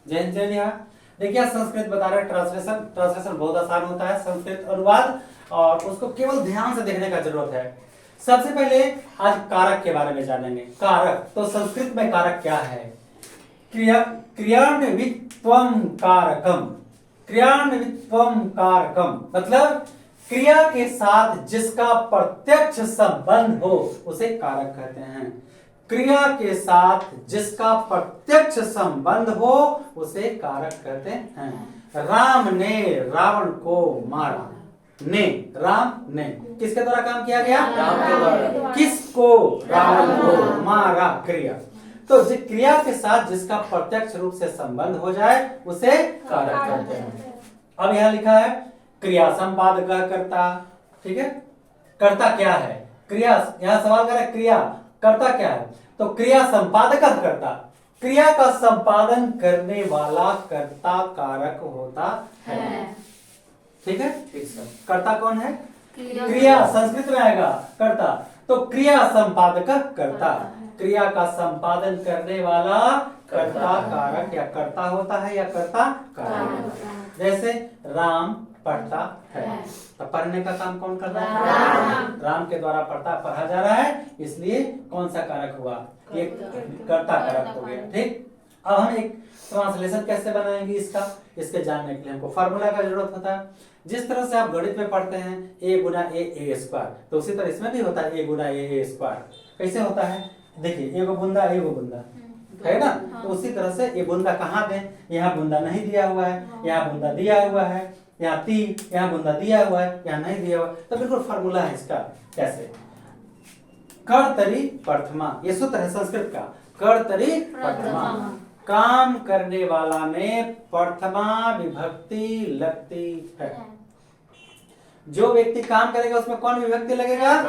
जय हिंद जय बिहार। देखिए संस्कृत बता रहे हैं, ट्रांसलेशन बहुत आसान होता है, संस्कृत अनुवाद, और उसको केवल ध्यान से देखने का जरूरत है। सबसे पहले आज कारक के बारे में जानेंगे। कारक, तो संस्कृत में कारक क्या है? क्रियान्वित्वम कारकम। क्रियान्वित्वम कारकम मतलब क्रिया के साथ जिसका प्रत्यक्ष संबंध हो उसे कारक कहते हैं। क्रिया के साथ जिसका प्रत्यक्ष संबंध हो उसे कारक कहते हैं। राम ने रावण को मारा। ने, राम ने किसके द्वारा काम किया गया? राम के द्वारा। किसको? रावण को मारा। क्रिया, तो क्रिया के साथ जिसका प्रत्यक्ष रूप से संबंध हो जाए उसे कारक कहते हैं। अब यहाँ लिखा है क्रिया संपादक करता। ठीक है, कर्ता क्या है? क्रिया, यहाँ सवाल कर रहा है क्रिया कर्ता क्या है, तो क्रिया संपादक करता। क्रिया का संपादन करने वाला कर्ता कारक होता है। ठीक है, ठीक सर। कर्ता कौन है? क्रिया संस्कृत में आएगा कर्ता, तो क्रिया संपादक कर्ता। क्रिया का संपादन करने वाला कर्ता कारक या कर्ता होता है या कर्ता कारक। जैसे राम पढ़ता है, तो पढ़ने का काम कौन कर रहा है? राम के द्वारा पढ़ा जा रहा है, इसलिए कौन सा कारक हुआ? ये कर्ता कारक हो गया। ठीक, अब हम एक ट्रांसलेशन कैसे बनाएंगे इसके जानने के लिए हमको फार्मूला का जरूरत होता है। जिस तरह से आप गणित में पढ़ते हैं a गुना ए स्क्वायर, तो उसी तरह इसमें भी होता है a गुना ए स्क्वायर। कैसे होता है? देखिए एगो बूंदा है ना, तो उसी तरह से ये बूंदा कहाँ दें? यहाँ बूंदा नहीं दिया हुआ है, यहाँ बूंदा दिया हुआ है, यहाँ यहाँ बूंदा दिया हुआ है, यहाँ नहीं दिया हुआ है, तो बिल्कुल फार्मूला है इसका। कैसे? कर्तरी प्रथमा, ये सूत्र है संस्कृत का। कर्तरी प्रथमा, काम करने वाला में प्रथमा विभक्ति लगती है। जो व्यक्ति काम करेगा उसमें कौन विभक्ति लगेगा?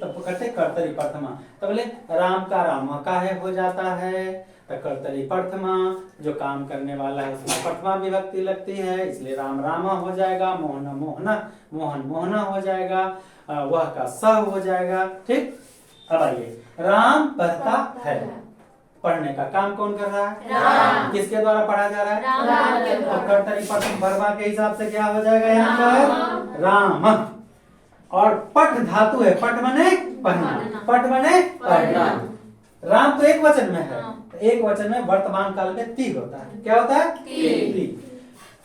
तब कहते कर्तरी प्रथमा। तो बोले राम का रामा का है हो जाता है, तो कर्तरी प्रथमा, जो काम करने वाला है उसमें प्रथमा विभक्ति लगती है, इसलिए राम रामा हो जाएगा, मोहना मोहना, मोहन मोहना हो जाएगा, वह का स हो जाएगा। ठीक, अब आइए, राम पढ़ता है। पढ़ने का काम कौन कर रहा है? राम। किसके द्वारा पढ़ा जा रहा है? राम के द्वारा। तो कर्तरी प्रथम वर्मा के हिसाब से क्या हो जाएगा यहाँ पर? राम। और पठ धातु है, पठ माने पढ़ना, पठ माने पढ़ना। राम तो एक वचन में है, एक वचन में वर्तमान काल में ती होता है। क्या होता है? ती।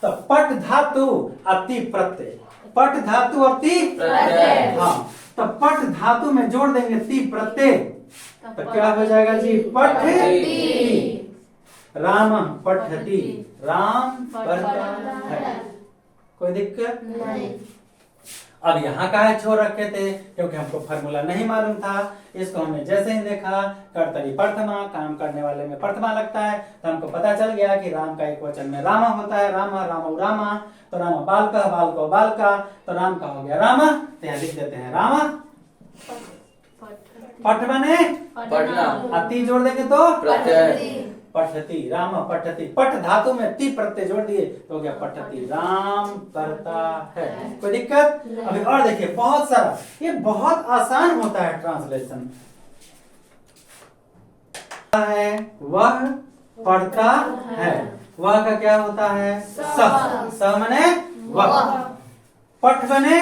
तो पठ धातु अति प्रत्यय, पठ धातु और ती प्रत्यय। हाँ, तो पठ धातु में जोड़ देंगे ती प्रत्यय, तो क्या हो जाएगा जी? पठती। राम पठती, राम पढ़ता है। कोई दिक्कत नहीं। अब यहाँ का है छोड़ रखे थे क्योंकि हमको फार्मूला नहीं मालूम था। इसको हमने जैसे ही देखा कर्तरी प्रथमा, काम करने वाले में प्रथमा लगता है, तो हमको पता चल गया कि राम का एक वचन में रामा होता है। रामा रामौ रामा, तो रामा बालका बालको बालका, तो राम का हो गया रामा, तो यहाँ लिख देते हैं रामा। पठ बने पढ़ना, अति जोड़ देंगे तो प्रत्यय। पठती, राम पठती, पठ धातु में ती प्रत्यय जोड़ दिए तो हो गया पठती, राम पढ़ता है। कोई दिक्कत? अभी और देखिए बहुत सारा, ये बहुत आसान होता है ट्रांसलेशन। है वह पढ़ता है, वह का क्या होता है? स मने वह, पठ बने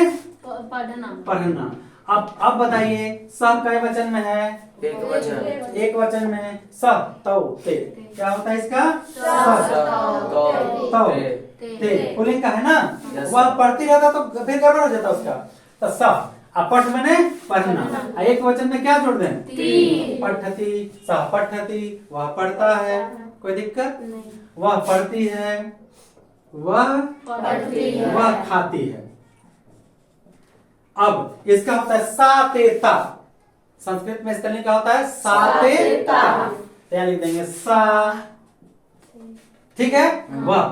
पढ़ना। अब बताइए सब कई वचन में है? एक वचन। एक वचन में स तौ ते, क्या होता है इसका? तौ ते, पुल्लिंग का है ना। वह पढ़ती रहता तो फिर गड़बड़ हो जाता उसका। तो स अपठ मैंने पढ़ना, एक वचन में क्या जोड़ दें? पठती, सह पठती, वह पढ़ता है। कोई दिक्कत? वह पढ़ती है, वह खाती है। अब इसका होता है सातेता, संस्कृत में स्पेलिंग क्या होता है? सातेता। क्या लिख देंगे? सा, ठीक है। वह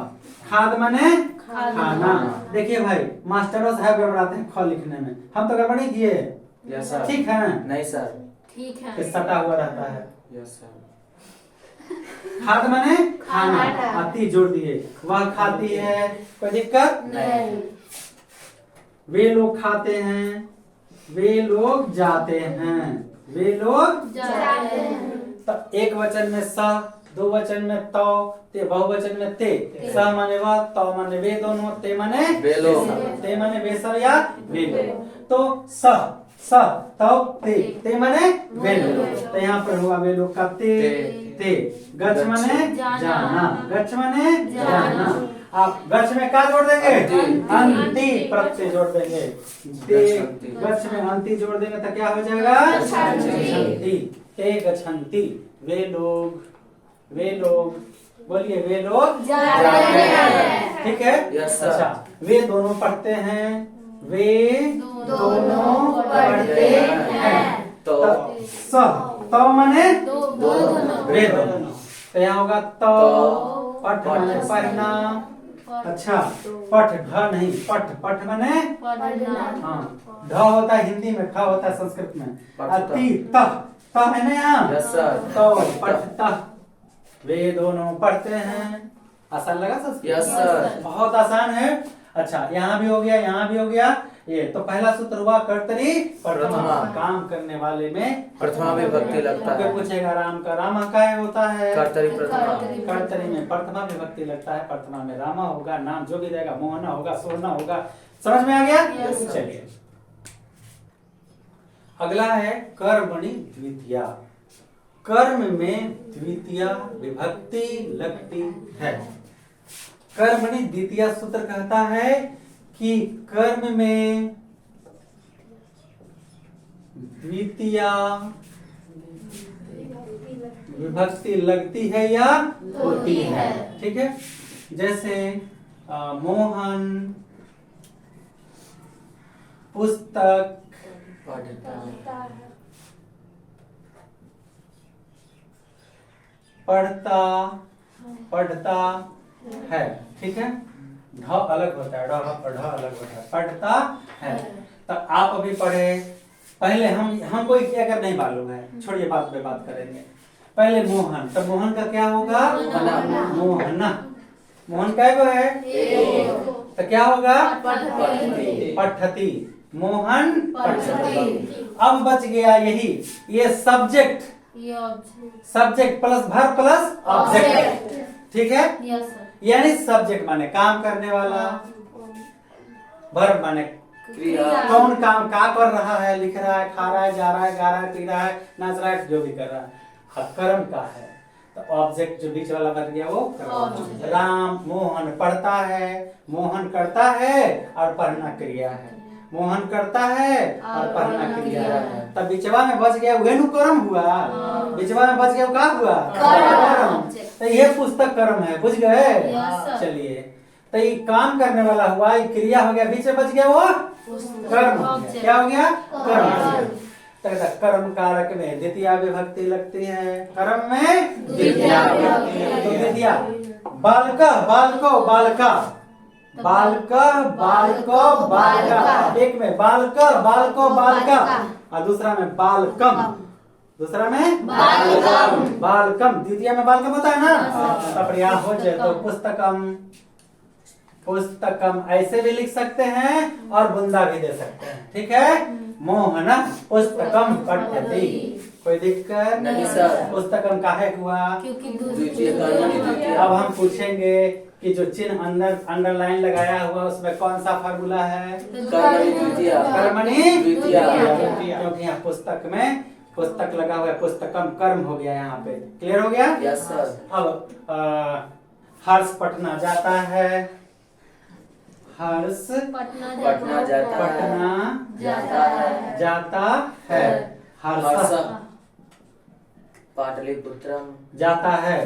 खाद माने खाना। देखिए भाई मास्टरों साहब गड़बड़ाते हैं ख लिखने में, हम तो गड़बड़ नहीं किए। Yes sir. ठीक है? नहीं सर। ठीक है, कि सटा हुआ रहता है। Yes sir. खाद माने खाना, अति जोड़ दिए, वह खाती है। कोई दिक्कत नहीं। वे लोग खाते हैं, वे लोग जाते हैं, वे लोग जाते हैं। तो एक वचन में स बहुवचन में तो, ते बहुवचन में ते, स माने वह, तो माने वे दोनों, ते माने वे लोग। ते माने वे सब या वे लोग। तो स तो ते माने वे लोग। तो यहाँ पर हुआ वे लोग का ते। गच्छ माने जाना, गच्छ माने जाना। आप गच्छ में क्या जोड़ देंगे? अंति प्रत्यय जोड़ देंगे। गच्छ में अंति जोड़ देंगे तो क्या हो जाएगा? गच्छन्ति। ते गच्छन्ति, वे लोग बोलिए, वे लोग जाते हैं। ठीक है? Yes, sir. अच्छा, वे दोनों पढ़ते हैं, वे दोनों पढ़ते हैं। तो माने वे दोनों। तो यहाँ होगा तो, पठ माने पढ़ना। अच्छा, पठ ढ नहीं, पठ माने हाँ, ढ होता है हिंदी में, ठ होता है संस्कृत में। अति त है ना यहाँ? Yes, sir. तो पठता, वे दोनों पढ़ते हैं। आसान लगा संस्कृत? Yes, sir. बहुत आसान है। अच्छा, यहाँ भी हो गया, यहाँ भी हो गया। ये तो पहला सूत्र हुआ कर्तरी प्रथमा, काम करने वाले में प्रथमा विभक्ति लगता फिर है। पूछेगा राम का, रामा का होता है कर्तरी प्रथमा। कर्तरी में प्रथमा विभक्ति लगता है, प्रथमा में रामा होगा, नाम जो भी रहेगा, मोहना होगा, सोहना होगा। समझ में आ गया? चलिए, अगला है कर्मणि द्वितीया। कर्म में द्वितीया विभक्ति लगती है। कर्मणि द्वितीया सूत्र कहता है कि कर्म में द्वितीया विभक्ति लगती है या होती है। ठीक है? जैसे मोहन पुस्तक पढ़ता है। ठीक है? ढ अलग होता है, ढ अलग होता है, पढ़ता है। तो आप अभी पढ़े, पहले हमको अगर नहीं मालूम है, छोड़िए, बात पे बात करेंगे। पहले मोहन, तो मोहन का क्या होगा? मोहना। मोहन क्या है? तो क्या होगा? पठती। मोहन पठती। अब बच गया यही, ये subject plus verb plus object. ठीक है? यानी सब्जेक्ट माने काम करने वाला, वर्ब माने कौन काम क्या कर रहा है, लिख रहा है, खा रहा है, जा रहा है, गा रहा है, पी रहा है, नाच रहा है, जो भी कर रहा है। कर्म का है तो ऑब्जेक्ट जो बीच वाला बन गया वो कर्म। राम मोहन पढ़ता है, मोहन करता है और पढ़ना क्रिया है। मोहन करता है और पढ़ना क्रिया है। तब बिचवा में बच गया वेणु कर्म हुआ, बिचवा में बच गया क्या हुआ? कर्म। तो ये पुस्तक कर्म है, बुझ गए? चलिए, तो ये काम करने वाला हुआ, ये क्रिया हो गया, बीच में बच गया वो कर्म। क्या हो गया? कर्म। तो कर्म कारक में द्वितीया विभक्ति लगती है। कर्म में द्वितीया द्वितीया। बालका बालको बालका, बालका। एक में बालका बालको बालका और दूसरा में बालकम, बालकम। द्वितीय में बालकम होता है ना। तब यहाँ हो जाए तो पुस्तकम ऐसे भी लिख सकते हैं और बुंदा भी दे सकते हैं। ठीक है? मोहना पुस्तकम पठति। कोई दिक्कत नहीं सर। पुस्तकम काहे हुआ? द्वितीय। अब हम पूछेंगे कि जो चिन्ह अंडरलाइन लगाया हुआ उसमें कौन सा फार्मूला है? कर्मणि द्वितीया। क्योंकि यहाँ पुस्तक में पुस्तक लगा हुआ है, पुस्तकम कर्म हो गया। यहाँ पे क्लियर हो गया? Yes sir. अब हर्ष पटना जाता है, हर्ष पटना जाता है। हर्ष पाटलिपुत्रम जाता है,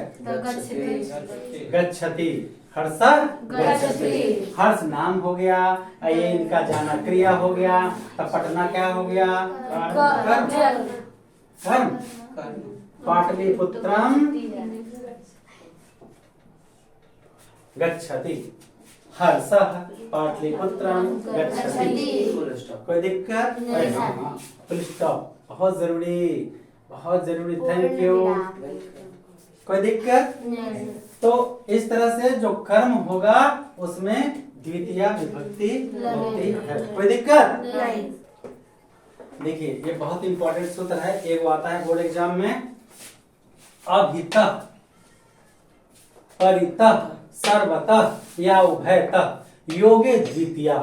गच्छति। हर्ष गच्छति। हर्ष नाम हो गया, ये इनका जाना क्रिया हो गया। तब पटना क्या हो गया? कर्म। पाटलिपुत्रम गच्छति। हर्ष पाटलिपुत्रम गच्छति। कोई दिक्कत? Full stop. बहुत जरूरी। Thank you. कोई दिक्कत? तो इस तरह से जो कर्म होगा उसमें द्वितीया विभक्ति होती है। कोई दिक्कत? देखिए, ये बहुत इंपॉर्टेंट सूत्र है। एक आता है बोर्ड एग्जाम में, अभितः परितः, सर्वतः या उभयतः योगे द्वितीया,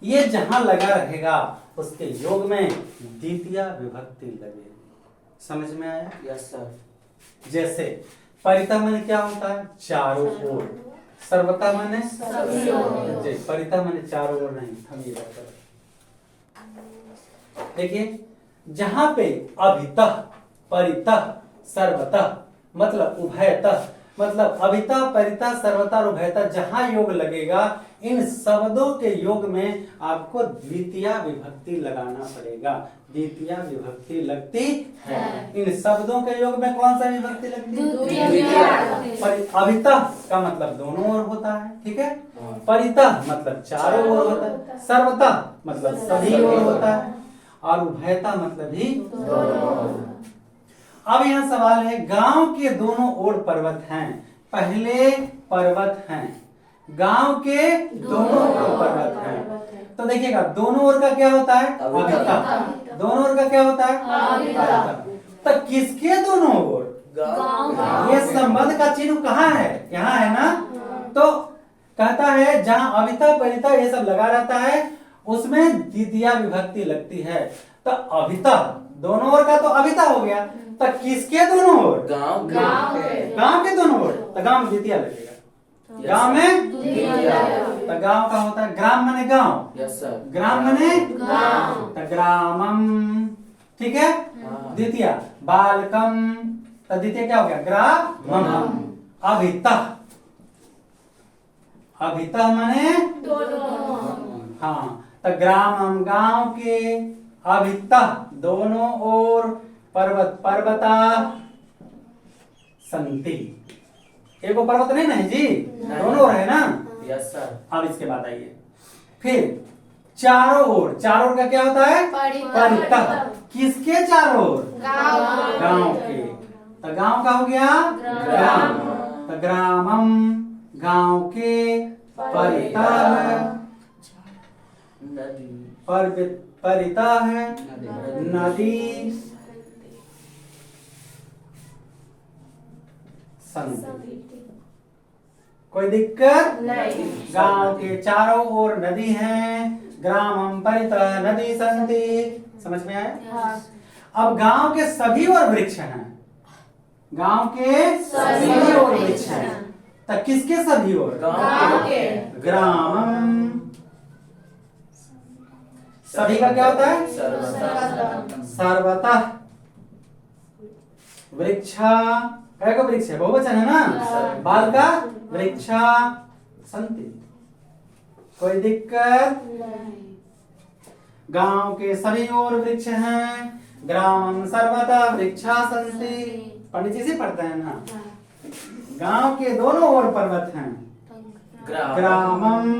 ये जहां लगा रहेगा उसके योग में द्वितीया विभक्ति लगेगी। समझ में आया? Yes sir. जैसे परितः माने क्या होता है? चारों ओर। सर्वतः माने सभी ओर। जी, परितः माने चारों ओर नहीं। हम ये बात करें, देखिए जहां पे अभितः, परितः, सर्वतः मतलब उभयतः, मतलब अभितः, परितः, सर्वतः और उभयतः जहां योग लगेगा, इन शब्दों के योग में आपको द्वितीया विभक्ति लगाना पड़ेगा। द्वितीया विभक्ति लगती है। इन शब्दों के योग में कौन सा विभक्ति लगती है? द्वितीया। अभितः का मतलब दोनों ओर होता है, ठीक है। परितः मतलब चारों ओर होता है। सर्वतः मतलब सभी ओर होता है। और उभयता मतलब भी दोनों। अब यहाँ सवाल है, गांव के दोनों ओर पर्वत हैं। पहले पर्वत हैं, गांव के दोनों ओर पर्वत हैं। तो देखिएगा दोनों ओर का क्या होता है? अभिता। दोनों ओर का क्या होता है? अभिता। तो किसके दोनों ओर? ये संबंध का चिन्ह कहाँ है? यहाँ है ना। तो कहता है जहां अभिता, परिता ये सब लगा रहता है उसमें द्वितीया विभक्ति लगती है। तो अभिता दोनों ओर का तो अभिता हो गया। तो किसके दोनों ओर? गांव के दोनों ओर। तो गांव में द्वितीया लगेगा। गांव में तो गांव का होता है ग्राम माने गांव। Yes sir. ग्राम माने गांव। तो ग्रामम, ठीक है। द्वितीया बालकम, तो द्वितीय क्या हो गया? ग्रामम। अभिता, अभिता माने हाँ। तो ग्रामम गांव के, अभिता दोनों ओर, पर्वत पर्वता संति। एक वो पर्वत नहीं ना है जी, दोनों ओर है ना। Yes sir. अब इसके बाद आइए फिर चारों ओर। चारों ओर का क्या होता है? परितः। किसके चारों ओर? गांव के। तो गांव का हो गया ग्राम। तो ग्रामम गांव के, परितः नदी, परितः है नदी, संति। कोई दिक्कत नहीं। गांव के चारों ओर नदी है, ग्रामम परितः नदी संति। समझ में आया? अब गांव के सभी ओर वृक्ष हैं। गांव के सभी ओर वृक्ष हैं। तो किसके सभी ओर? गांव के। ग्रामम, सभी का क्या होता है? सर्वतः वृक्षा, है को वृक्ष है, बहुवचन है ना। बाल का वृक्षा संति। कोई दिक्कत? गांव के सभी ओर वृक्ष हैं, ग्रामम सर्वतः वृक्षा संति। पंडित जी से पढ़ते हैं ना। गांव के दोनों ओर पर्वत हैं, ग्रामम।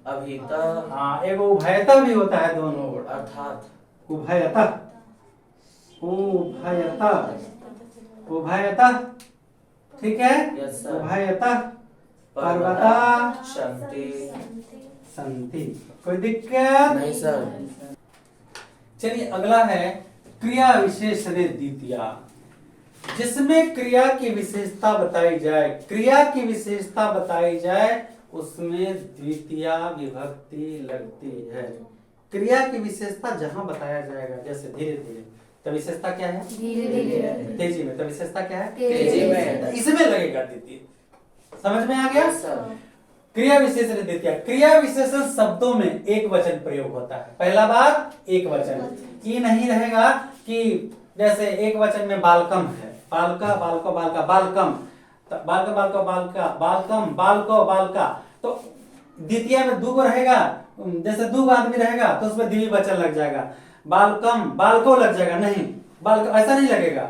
अभिता, हाँ, एगो उभयतः भी होता है दोनों ओर, अर्थात उभयतः, उभयतः, उभयतः, ठीक है। Yes sir. उभयतः पर्वता संति। संति। कोई दिक्कत नहीं सर। चलिए अगला है क्रिया विशेषण द्वितीया, जिसमें क्रिया की विशेषता बताई जाए। क्रिया की विशेषता बताई जाए उसमें द्वितीया विभक्ति लगती है। क्रिया की विशेषता जहां बताया जाएगा, जैसे धीरे धीरे, तो विशेषता क्या है? धीरे धीरे। तेजी में, तो विशेषता क्या है? तेजी में। इसमें लगेगा द्वितीय। समझ में आ गया? Yes sir. क्रिया विशेषण द्वितीय। क्रिया विशेषण शब्दों में एक वचन प्रयोग होता है। पहला बात एक वचन, ये नहीं रहेगा कि जैसे एक वचन में बालकम है, बालका बालको बालका, बालकम, बालका बालको बालका, बालकम बालको बालका। तो द्वितीय में दो रहेगा, जैसे दो आदमी रहेगा तो उसमें द्विवचन लग जाएगा, बालकम बालको लग जाएगा। नहीं, बालक ऐसा नहीं लगेगा।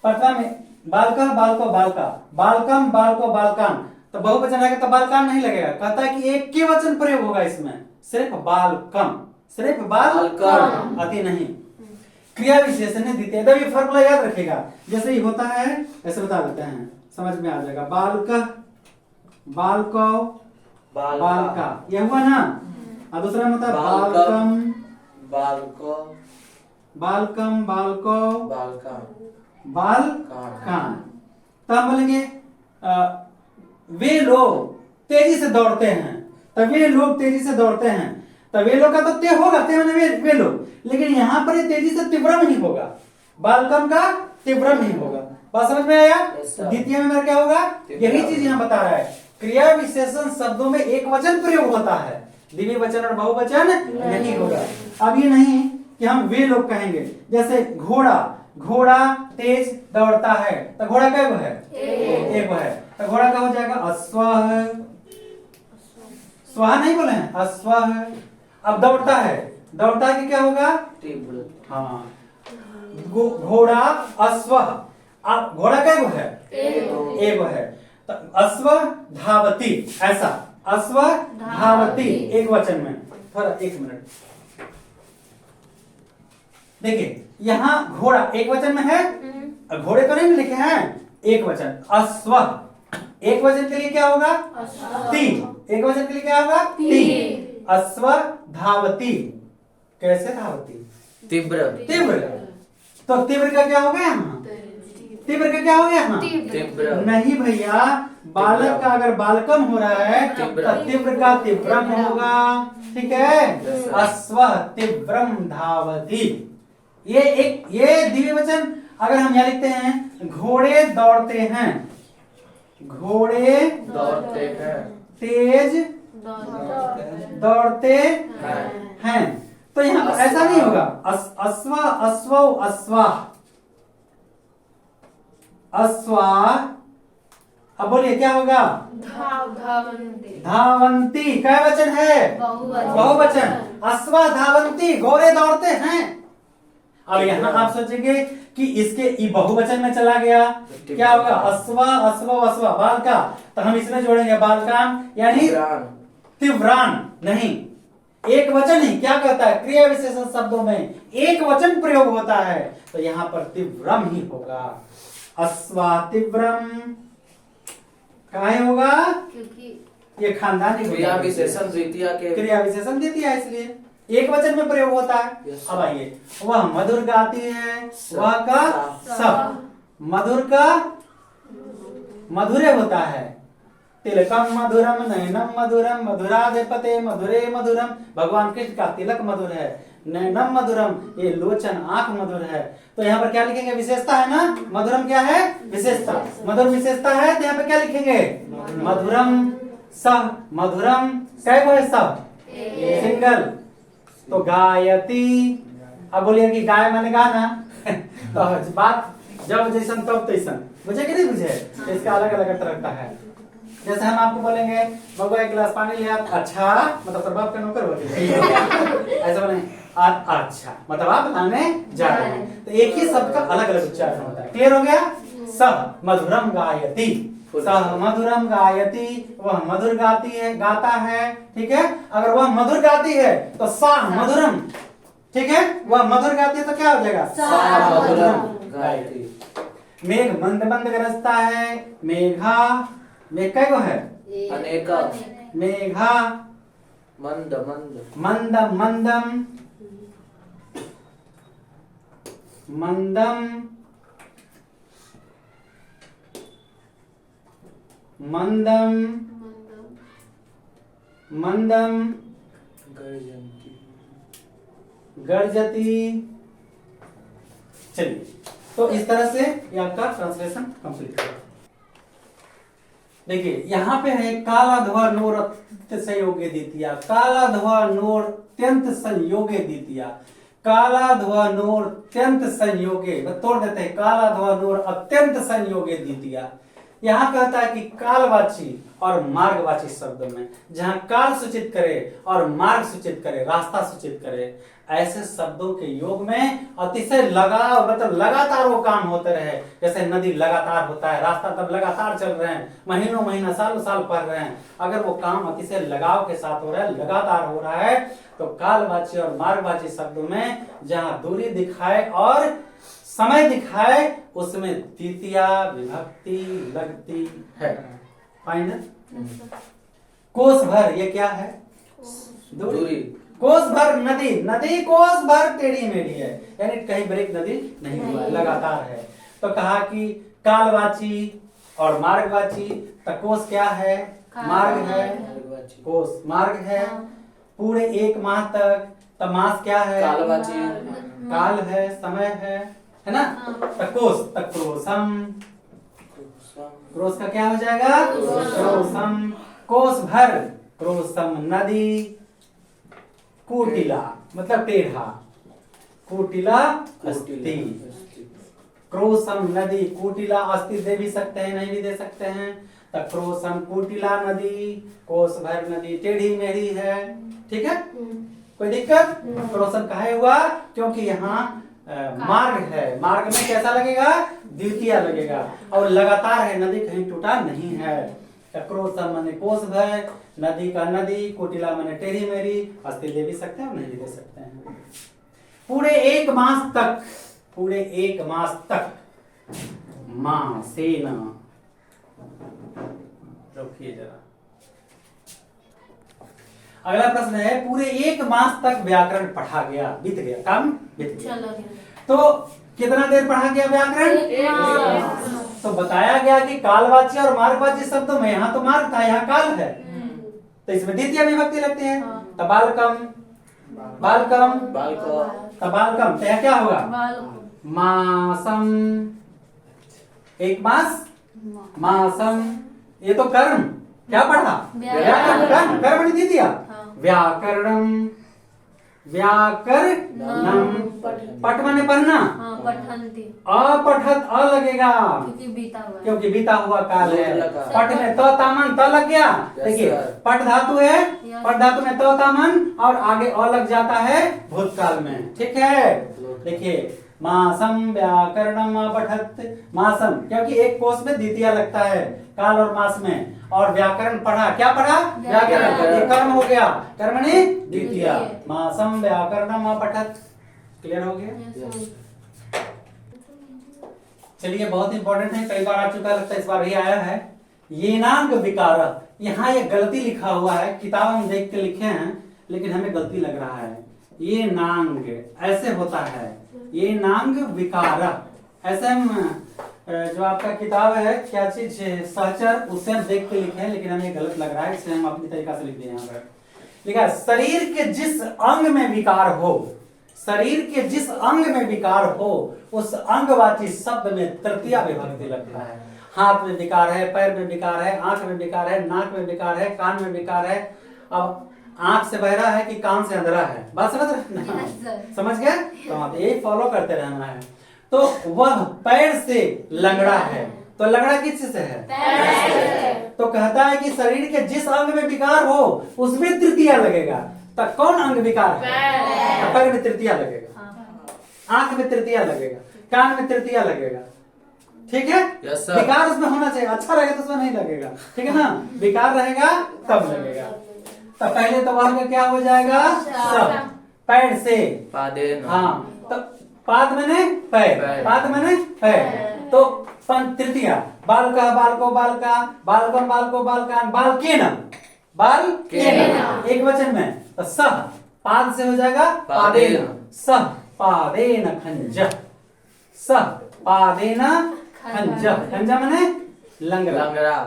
प्रथम में बालका बालको बालका, बालकम बालको बालकान, तो बहुवचन आएगा तो बालकान नहीं लगेगा। कहता है कि एक के वचन प्रयोग होगा इसमें, सिर्फ बालकम, सिर्फ बालकम, अति नहीं। क्रिया विशेषण द्वितीय। तब ये फॉर्मूला याद रखेगा, जैसे ही होता है ऐसे बता देते हैं, समझ में आ जाएगा। बालका बालको बालका, ये हुआ ना। और दूसरा में होता है बालकम बालको, बालकम बालको बालका, बालकान। तो हम बोलेंगे वे लोग तेजी से दौड़ते हैं, तो वे लोग तेजी से दौड़ते हैं, तो वे लोग का तो ते होगा, ते माने वे लोग, लेकिन यहां पर ये तेजी से तीव्रम ही होगा, बालकम का तीव्रम ही होगा। बात समझ में आया? Yes, sir. द्वितीय में क्या होगा? तीव्रम। यही चीज यहाँ बता रहा है, क्रिया विशेषण शब्दों में एक वचन प्रयोग होता है, द्वितीय वचन और बहुवचन नहीं होगा। अब ये नहीं कि हम वे लोग कहेंगे, जैसे घोड़ा, घोड़ा तेज दौड़ता है, तो घोड़ा क्या है? एक है, तो घोड़ा का हो जाएगा अश्वः, स्वा नहीं बोले हैं, अश्वः। अब दौड़ता है, दौड़ता है कि क्या होगा? तीव्र। हाँ, घोड़ा अश्वः। अब घोड़ा क्या है? एक है, तो अश्व धावती, ऐसा अश्व धावती एक वचन में। थोड़ा एक मिनट देखिए, यहाँ घोड़ा एक वचन में है, घोड़े तो नहीं लिखे हैं, एक वचन अश्व, एक वचन के लिए क्या होगा? ती, एक वचन के लिए क्या होगा? ती। अश्व धावती, कैसे धावती? तीव्र। तीव्र, तो तीव्र का क्या हो गया यहाँ? तीव्र का क्या हो गया यहाँ? तीव्र। नहीं भैया, बालक का अगर बालकम हो रहा है तो तीव्र का तीव्रम होगा, ठीक है? अश्व तीव्रम धावती, ये द्वितीय वचन। अगर हम यहाँ लिखते हैं घोड़े दौड़ते हैं, घोड़े दौड़ते हैं, तेज दौड़ते हैं, तो यहाँ पर ऐसा नहीं होगा। अश्व अश्व अश्वा, अश्वा, अब बोलिए क्या होगा? धावंती, क्या वचन है? बहुवचन। अश्वा धावंती, घोड़े दौड़ते हैं। अब यहाँ आप सोचेंगे कि इसके ई बहुवचन में चला गया, क्या होगा? अश्वा अश्व अश्वा, बाल का, तो हम इसमें जोड़ेंगे बालकाम, यानी तीव्रान। नहीं, एक वचन ही क्या कहता है? क्रिया विशेषण शब्दों में एक वचन प्रयोग होता है, तो यहाँ पर तीव्रम ही होगा। अश्वा तीव्रम काहे होगा? क्योंकि ये खानदानी क्रिया विशेषण द्वितीय के, क्रिया विशेषण द्वितीय है, इसलिए एक वचन में प्रयोग होता है। Yes, अब आइए, वह मधुर गाती है, वह का सब, मधुर का मधुरे होता है, तिलकम मधुरम नयनम मधुरम मधुराधिपते मधुरे मधुरम, भगवान कृष्ण का तिलक मधुर है, नयनम मधुरम, ये लोचन आंख मधुर है। तो यहाँ पर क्या लिखेंगे? विशेषता है ना, मधुरम क्या है? विशेषता। मधुर विशेषता है, तो यहाँ पे क्या लिखेंगे? मधुरम सह, मधुरम क्या है? सब सिंगल। तो गायती, अब बोलिए कि गाय माने गाना तो बात जब जैसन तब तैसन, बुझे कि नहीं बुझे? तो इसका अलग अलग अर्थ रखता है। जैसे हम आपको बोलेंगे बबुआ एक गिलास पानी लिया, अच्छा मतलब बाप का नौकर होती है ऐसा बोलेंगे, अच्छा मतलब आप बताने जा रहे हैं। तो एक ही शब्द का अलग अलग उच्चारण होता है। क्लियर हो गया? सह मधुरम गायती, सह मधुरम गायती, वह मधुर गाती है, गाता है, ठीक है? अगर वह मधुर गाती है तो सा मधुरम, ठीक है? वह मधुर गाती है तो क्या हो जाएगा? सा मधुरम गायती। मेघ मंद मंद गरजता है, मेघा, मेघ कै गो है? अनेका, मेघा मंद मंद, मंदम मंदम, मंदम मंदम मंदम, गर्जती। चलिए, तो इस तरह से ये आपका ट्रांसलेशन कंप्लीट हुआ। देखिए यहाँ पे है काला ध्वा नोर अत्यंत संयोगे द्वितीया, काला ध्वा नोर अत्यंत संयोगे द्वितीया, काला ध्वा नोर अत्यंत संयोगे, तोड़ देते हैं, काला ध्वा नोर अत्यंत संयोगे द्वितीया। यहाँ कहता है कि कालवाची और मार्गवाची शब्द में जहाँ काल सूचित करे और मार्ग सूचित करे, रास्ता सूचित करे, ऐसे शब्दों के योग में अतिशय लगाव, मतलब लगातार वो काम होते रहे। जैसे नदी लगातार होता है, रास्ता तब लगातार चल रहे हैं, महीनों महीना सालों साल पढ़ रहे हैं। अगर वो काम अतिशय लगाव के साथ हो रहा है, लगातार हो रहा है, तो कालवाची और मार्गवाची शब्दों में जहाँ दूरी दिखाए और समय दिखाए, उसमें तृतीया विभक्ति लगती है। फाइनल कोस भर, ये क्या है? दूरी। कोस भर नदी, नदी कोस भर टेढ़ी मेढ़ी है, यानी कहीं ब्रेक नदी नहीं हुआ, लगातार है। तो कहा कि कालवाची और मार्गवाची तकोस क्या है? मार्ग है। कोस मार्ग है। पूरे 1 माह तक तमास क्या है? कालवाची काल है, समय है ना? तकोस तक्रोसम, क्रोस का क्या हो जाएगा? क्रोसम। कोस भर क्रोसम नदी। कुटिला मतलब टेढ़ा, कुटिला अस्ति। क्रोसम नदी, कुटिला अस्ति दे भी सकते हैं, नहीं भी दे सकते हैं। तो क्रोसम कुटिला नदी, कोस भर नदी टेढ़ी मेढ़ी है। ठीक है, कोई दिक्कत? क्रोसम काहे हुआ? क्योंकि यहाँ मार्ग है, मार्ग में कैसा लगेगा? द्वितीय लगेगा और लगातार है, नदी कहीं टूटा नहीं है। क्रोसम माने कोस भर, नदी का नदी, कुटिला माने टेढ़ी मेढ़ी, अस्ति दे भी सकते हैं और नहीं भी दे सकते हैं। पूरे 1 मास तक, पूरे 1 मास तक मां सेना, रुकिए जरा, अगला प्रश्न है पूरे 1 मास तक व्याकरण पढ़ा गया, बीत गया, काम बीत गया। तो कितना देर पढ़ा गया व्याकरण? तो बताया गया कि कालवाची और मार्गवाची शब्दों में, यहाँ तो मार्ग था, यहाँ काल है, तो इसमें द्वितीय विभक्ति लगती है। तो बालकम, बालकम, बालकम, तो यह क्या होगा? मासम, 1 मास, मासम। ये तो कर्म, क्या पढ़ा? व्याकरण, कर्म नहीं दिया। व्याकरणम, व्याकरणम, पठ माने पढ़ना, अपठत अ लगेगा क्योंकि बीता हुआ काल है। पठ में त तामन त लग गया, देखिए पठ धातु है, पठ धातु में त तामन और आगे अ लग जाता है भूतकाल में। ठीक है, देखिए मासम व्याकरणम अपठत, मासम क्योंकि एक कोष में द्वितीय लगता है काल और मास में, और व्याकरण पढ़ा, क्या पढ़ा? व्याकरण। ये कर्म हो गया, कर्मणि द्वितीय। मासम व्याकरणम अपठत। क्लियर हो गया? चलिए, बहुत इंपॉर्टेंट है, कई बार आ चुका, लगता है इस बार ही आया है। ये नांग विकार, यहाँ ये गलती लिखा हुआ है, किताब हम देख के लिखे हैं लेकिन हमें गलती लग रहा है। ये नांग ऐसे होता है, ये नांग विकार, ऐसे हम जो आपका किताब है क्या चीज सहचर, उससे हम देख के लिखे हैं लेकिन हमें गलत लग रहा है, इसलिए हम अपनी तरीका से लिख दिए। यहाँ पर लिखा शरीर के जिस अंग में विकार हो, शरीर के जिस अंग में विकार हो उस अंगवाची शब्द में तृतीया विभक्ति लगता है। हाथ में विकार है, पैर में विकार है, आंख में विकार है, नाक में विकार है, कान में विकार है। अब आंख से बहरा है कि कान से अंधेरा है, बात समझ रहे? समझ गए? तो यही फॉलो करते रहना है। तो वह पैर से लंगड़ा है, तो लंगड़ा किस चीज से है? पैर। तो कहता है कि शरीर के जिस अंग में विकार हो उसमें तृतीया लगेगा। तो कौन अंग विकार है? पैर में तृतीया लगेगा, आंख में तृतीया लगेगा, कान में तृतीया लगेगा। ठीक है? विकार उसमें होना चाहिए, अच्छा रहेगा तो उसमें नहीं लगेगा। ठीक है ना? विकार रहेगा तब लगेगा। तो पहले तो वह क्या हो जाएगा? सब पैर से पादेन। हाँ, तो पाद मैंने पैर, पाद मैंने पैर, तो तृतीया बाल का, बाल को, बाल का, बालकम, बाल को, बालकान, बाल के न, बाल के न, एक वचन में। तो सह पाद से हो जाएगा पादेन, सह पादेन खंज, सह पादेन खंज, खंज मैंने लंगड़ा,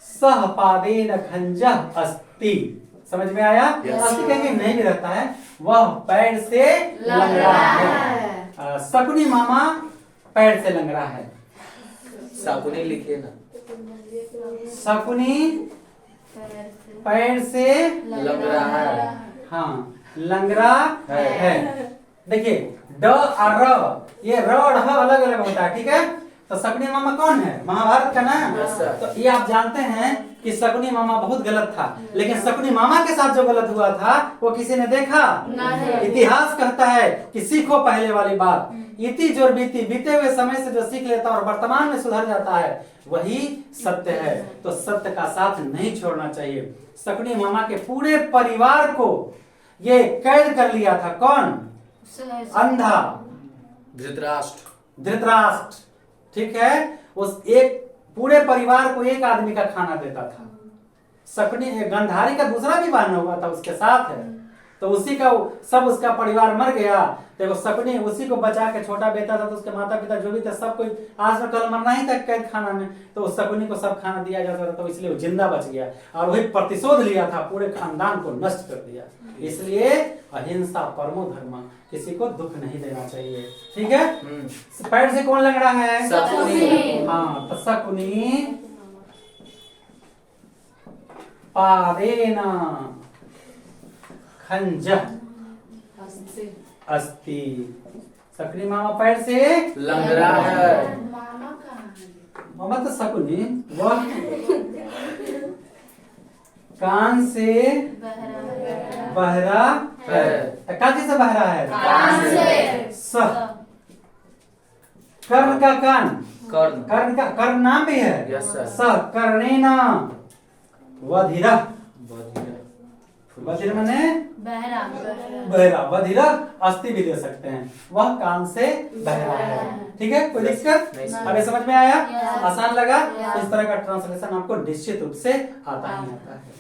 सह पादेन खंज अस्ति। समझ में आया? अस्ति कहीं नहीं भी रहता है, वह पैर से लंगड़ा है। शकुनी मामा पैर से लंगड़ा है। शकुनी लिखिए ना, शकुनी पैर से लंगड़ा है। हाँ, लंगड़ा है। देखिए ड और र, ये र और ह अलग अलग होता है। ठीक है? तो शकुनी मामा कौन है? महाभारत का नाम। तो ये आप जानते हैं कि शकुनी मामा बहुत गलत था, लेकिन शकुनी मामा के साथ जो गलत हुआ था वो किसी ने देखा? इतिहास कहता है कि सीखो पहले वाली बात, इति जोर बीती, बीते हुए समय से जो सीख लेता और वर्तमान में सुधर जाता है वही सत्य है। तो सत्य का साथ नहीं छोड़ना चाहिए। शकुनी मामा के पूरे परिवार को ये कैद कर लिया था। कौन? अंधा, धृतराष्ट्र। धृतराष्ट्र। ठीक है? उस एक पूरे परिवार को एक आदमी का खाना देता था। शकुनी, गंधारी का दूसरा भी बहन हुआ था उसके साथ है, तो उसी का सब उसका परिवार मर गया, तो वो शकुनी उसी को बचा के, छोटा बेटा था तो उसके माता पिता जो भी थे सब कोई आज में कल मरना ही था कैद खाना में, तो उस शकुनी को सब खाना दिया जाता था, तो इसलिए वो जिंदा बच गया और वही प्रतिशोध लिया था, पूरे खानदान को नष्ट कर दिया। इसलिए अहिंसा परमो धर्म, किसी को दुख नहीं देना चाहिए। ठीक है, पैर से कौन लंगड़ा है? शकुनी। हाँ, तो शकुनी पादेन खंज अस्ति, शकुनी मामा पैर से लंगड़ा है। मामा तो शकुनी वह कान से बहरा है। काजी से बहरा है? कान से। स कर्ण का कान, कर्ण। कर्ण का कर्ण नाम भी है। Yes sir. स कर्णेन वधिरा, बधिर। वधिर माने बहरा। बहरा, वधिरा अस्थि भी दे सकते हैं, वह कान से बहरा है। ठीक है, कोई दिक्कत? नहीं सर। अब ये समझ में आया? Yes. आसान लगा? Yes. इस तरह का ट्रांसलेशन आपको निश्चित रूप से आता ही आता है।